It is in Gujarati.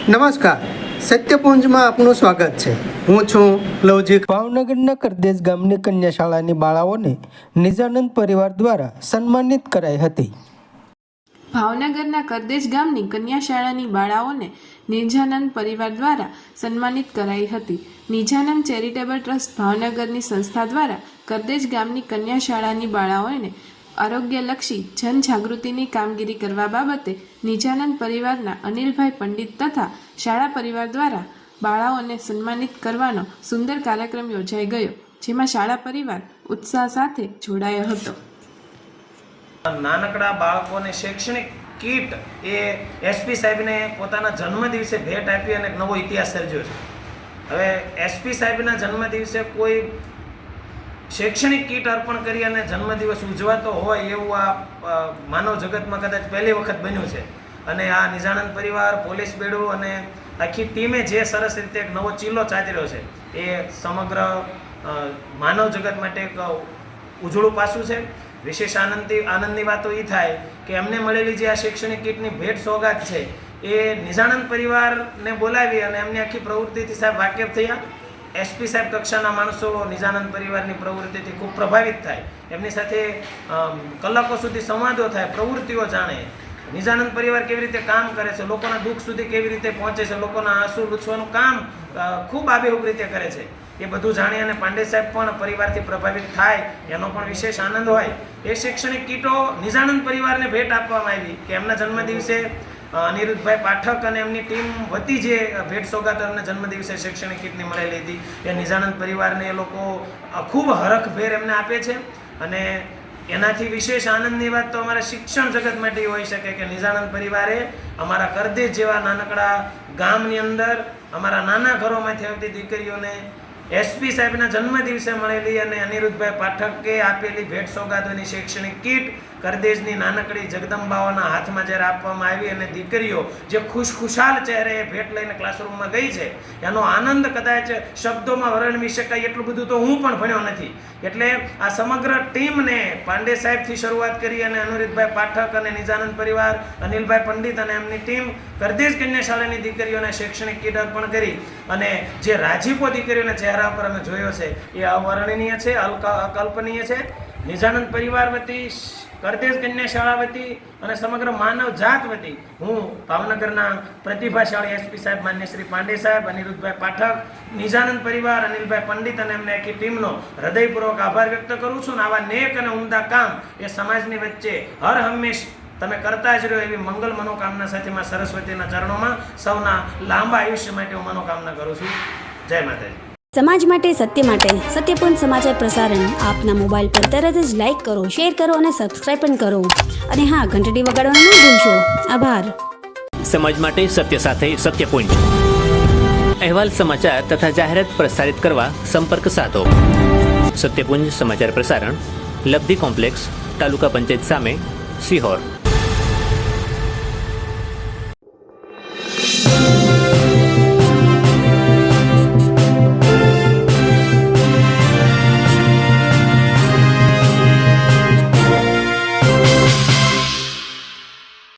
નમસ્કાર, સત્યપુંજમાં આપનું સ્વાગત છે. હું છું લવજી. ભાવનગરના કરદેશ ગામની કન્યા શાળાની બાળાઓને નિજાનંદ પરિવાર દ્વારા સન્માનિત કરાઈ હતી. ભાવનગરના કરદેશ ગામની કન્યા શાળાની બાળાઓને નિજાનંદ પરિવાર દ્વારા સન્માનિત કરાઈ હતી. નિજાનંદ ચેરિટેબલ ટ્રસ્ટ ભાવનગરની સંસ્થા દ્વારા કરદેશ ગામની કન્યા શાળાની બાળાઓને આરોગ્યલક્ષી જનજાગૃતિની કામગીરી કરવા બાબતે નિજાનંદ પરિવારના અનિલભાઈ પંડિત તથા શાળા પરિવાર દ્વારા બાળાઓને સન્માનિત કરવાનો સુંદર કાર્યક્રમ યોજાઈ ગયો, જેમાં શાળા પરિવાર ઉત્સાહ સાથે જોડાયો હતો. નાનકડા બાળકોને શૈક્ષણિક કીટ એ એસપી સાહેબને પોતાના જન્મદિવસે ભેટ આપી અને એક નવો ઇતિહાસ સર્જ્યો છે. હવે એસપી સાહેબના જન્મદિવસે કોઈ શૈક્ષણિક કીટ અર્પણ કરી અને જન્મદિવસ ઉજવાતો હોય એવું આ માનવ જગતમાં કદાચ પહેલી વખત બન્યું છે. અને આ નિજાનંદ પરિવાર, પોલીસ બેડું અને આખી ટીમે જે સરસ રીતે એક નવો ચીલો ચાતર્યો છે એ સમગ્ર માનવ જગત માટે એક ઉજળું પાસું છે. વિશેષ આનંદની વાતો એ થાય કે એમને મળેલી જે આ શૈક્ષણિક કીટની ભેટ સોગાત છે એ નિજાનંદ પરિવારને બોલાવી અને એમની આખી પ્રવૃત્તિથી સાહેબ વાકેફ થયા. એસપી સાહેબ કક્ષાના માણસો નિજાનંદ પરિવારની પ્રવૃત્તિથી ખૂબ પ્રભાવિત થાય, એમની સાથે કલાકો સુધી સંવાદો થાય, પ્રવૃત્તિઓ જાણે, નિજાનંદ પરિવાર કેવી રીતે કામ કરે છે, લોકોના દુઃખ સુધી કેવી રીતે પહોંચે છે, લોકોના આંસુ લૂછવાનું કામ ખૂબ આબેહૂબ રીતે કરે છે. એ બધું જાણી અને પાંડે સાહેબ પણ પરિવારથી પ્રભાવિત થાય એનો પણ વિશેષ આનંદ હોય. એ શૈક્ષણિક કીટો નિજાનંદ પરિવારને ભેટ આપવામાં આવી કે એમના જન્મદિવસે અનિરુદ્ધભાઈ પાઠક અને એમની ટીમ વતી જે ભેટ સોગાત એમને જન્મદિવસે શૈક્ષણિક કીટની મળેલી હતી એ નિજાનંદ પરિવારને એ લોકો ખૂબ હરખભેર એમને આપે છે. અને એનાથી વિશેષ આનંદની વાત તો અમારા શિક્ષણ જગત માટે એ હોઈ શકે કે નિજાનંદ પરિવારે અમારા કરદેશ જેવા નાનકડા ગામની અંદર અમારા નાના ઘરોમાંથી આવતી દીકરીઓને એસપી સાહેબના જન્મદિવસે મળેલી અને અનિરુદ્ધભાઈ પાઠકે આપેલી ભેટ સોગાદોની શૈક્ષણિક કીટ કરદેશની નાનકડી જગદંબાઓના હાથમાં જ્યારે આપવામાં આવી અને દીકરીઓ જે ખુશખુશાલ ચહેરે એ ભેટ લઈને ક્લાસરૂમમાં ગઈ છે એનો આનંદ કદાચ શબ્દોમાં વર્ણવી શકાય એટલું બધું તો હું પણ ભણ્યો નથી. એટલે આ સમગ્ર ટીમને પાંડે સાહેબથી શરૂઆત કરી અને અનિરુદ્ધભાઈ પાઠક અને નિજાનંદ પરિવાર, અનિલભાઈ પંડિત અને એમની ટીમ કરદેશ કન્યા શાળાની દીકરીઓને શૈક્ષણિક કીટ અર્પણ કરી અને જે રાજીપો દીકરીઓના ચહેરા પર અમે જોયો છે એ અવર્ણનીય છે, અકલ્પનીય છે. નિજાનંદ પરિવાર વતી, કરદેશ કન્યા શાળા વતી અને સમગ્ર માનવ જાત વતી હું ભાવનગરના પ્રતિભાશાળી એસપી સાહેબ માન્ય શ્રી પાંડે સાહેબ, અનિરુદ્ધભાઈ પાઠક, નિજાનંદ પરિવાર, અનિલભાઈ પંડિત અને એમને આખી ટીમનો હૃદયપૂર્વક આભાર વ્યક્ત કરું છું. અને આવા નેક અને ઉમદા કામ એ સમાજની વચ્ચે હર હંમેશ તમે કરતા જ રહ્યો એવી મંગલ મનોકામના સાથે માં સરસ્વતીના ચરણોમાં સૌના લાંબા આયુષ્ય માટે હું મનોકામના કરું છું. જય માતાજી. સમાજ માટે, સત્ય માટે સત્યપૂર્ણ સમાચાર પ્રસારણ આપના મોબાઈલ પર તરત જ લાઈક કરો, શેર કરો અને સબસ્ક્રાઈબ પણ કરો. અને હા, ઘંટડી વગાડવાનું ન ભૂલશો. આભાર. સમાજ માટે સત્ય સાથે સત્યપુંજ. અહેવાલ, સમાચાર તથા જાહેરાત પ્રસારિત કરવા સંપર્ક સાધો. સત્યપુંજ સમાચાર પ્રસારણ, લબ્ધિ કોમ્પ્લેક્સ, તાલુકા પંચાયત સામે, સિહોર.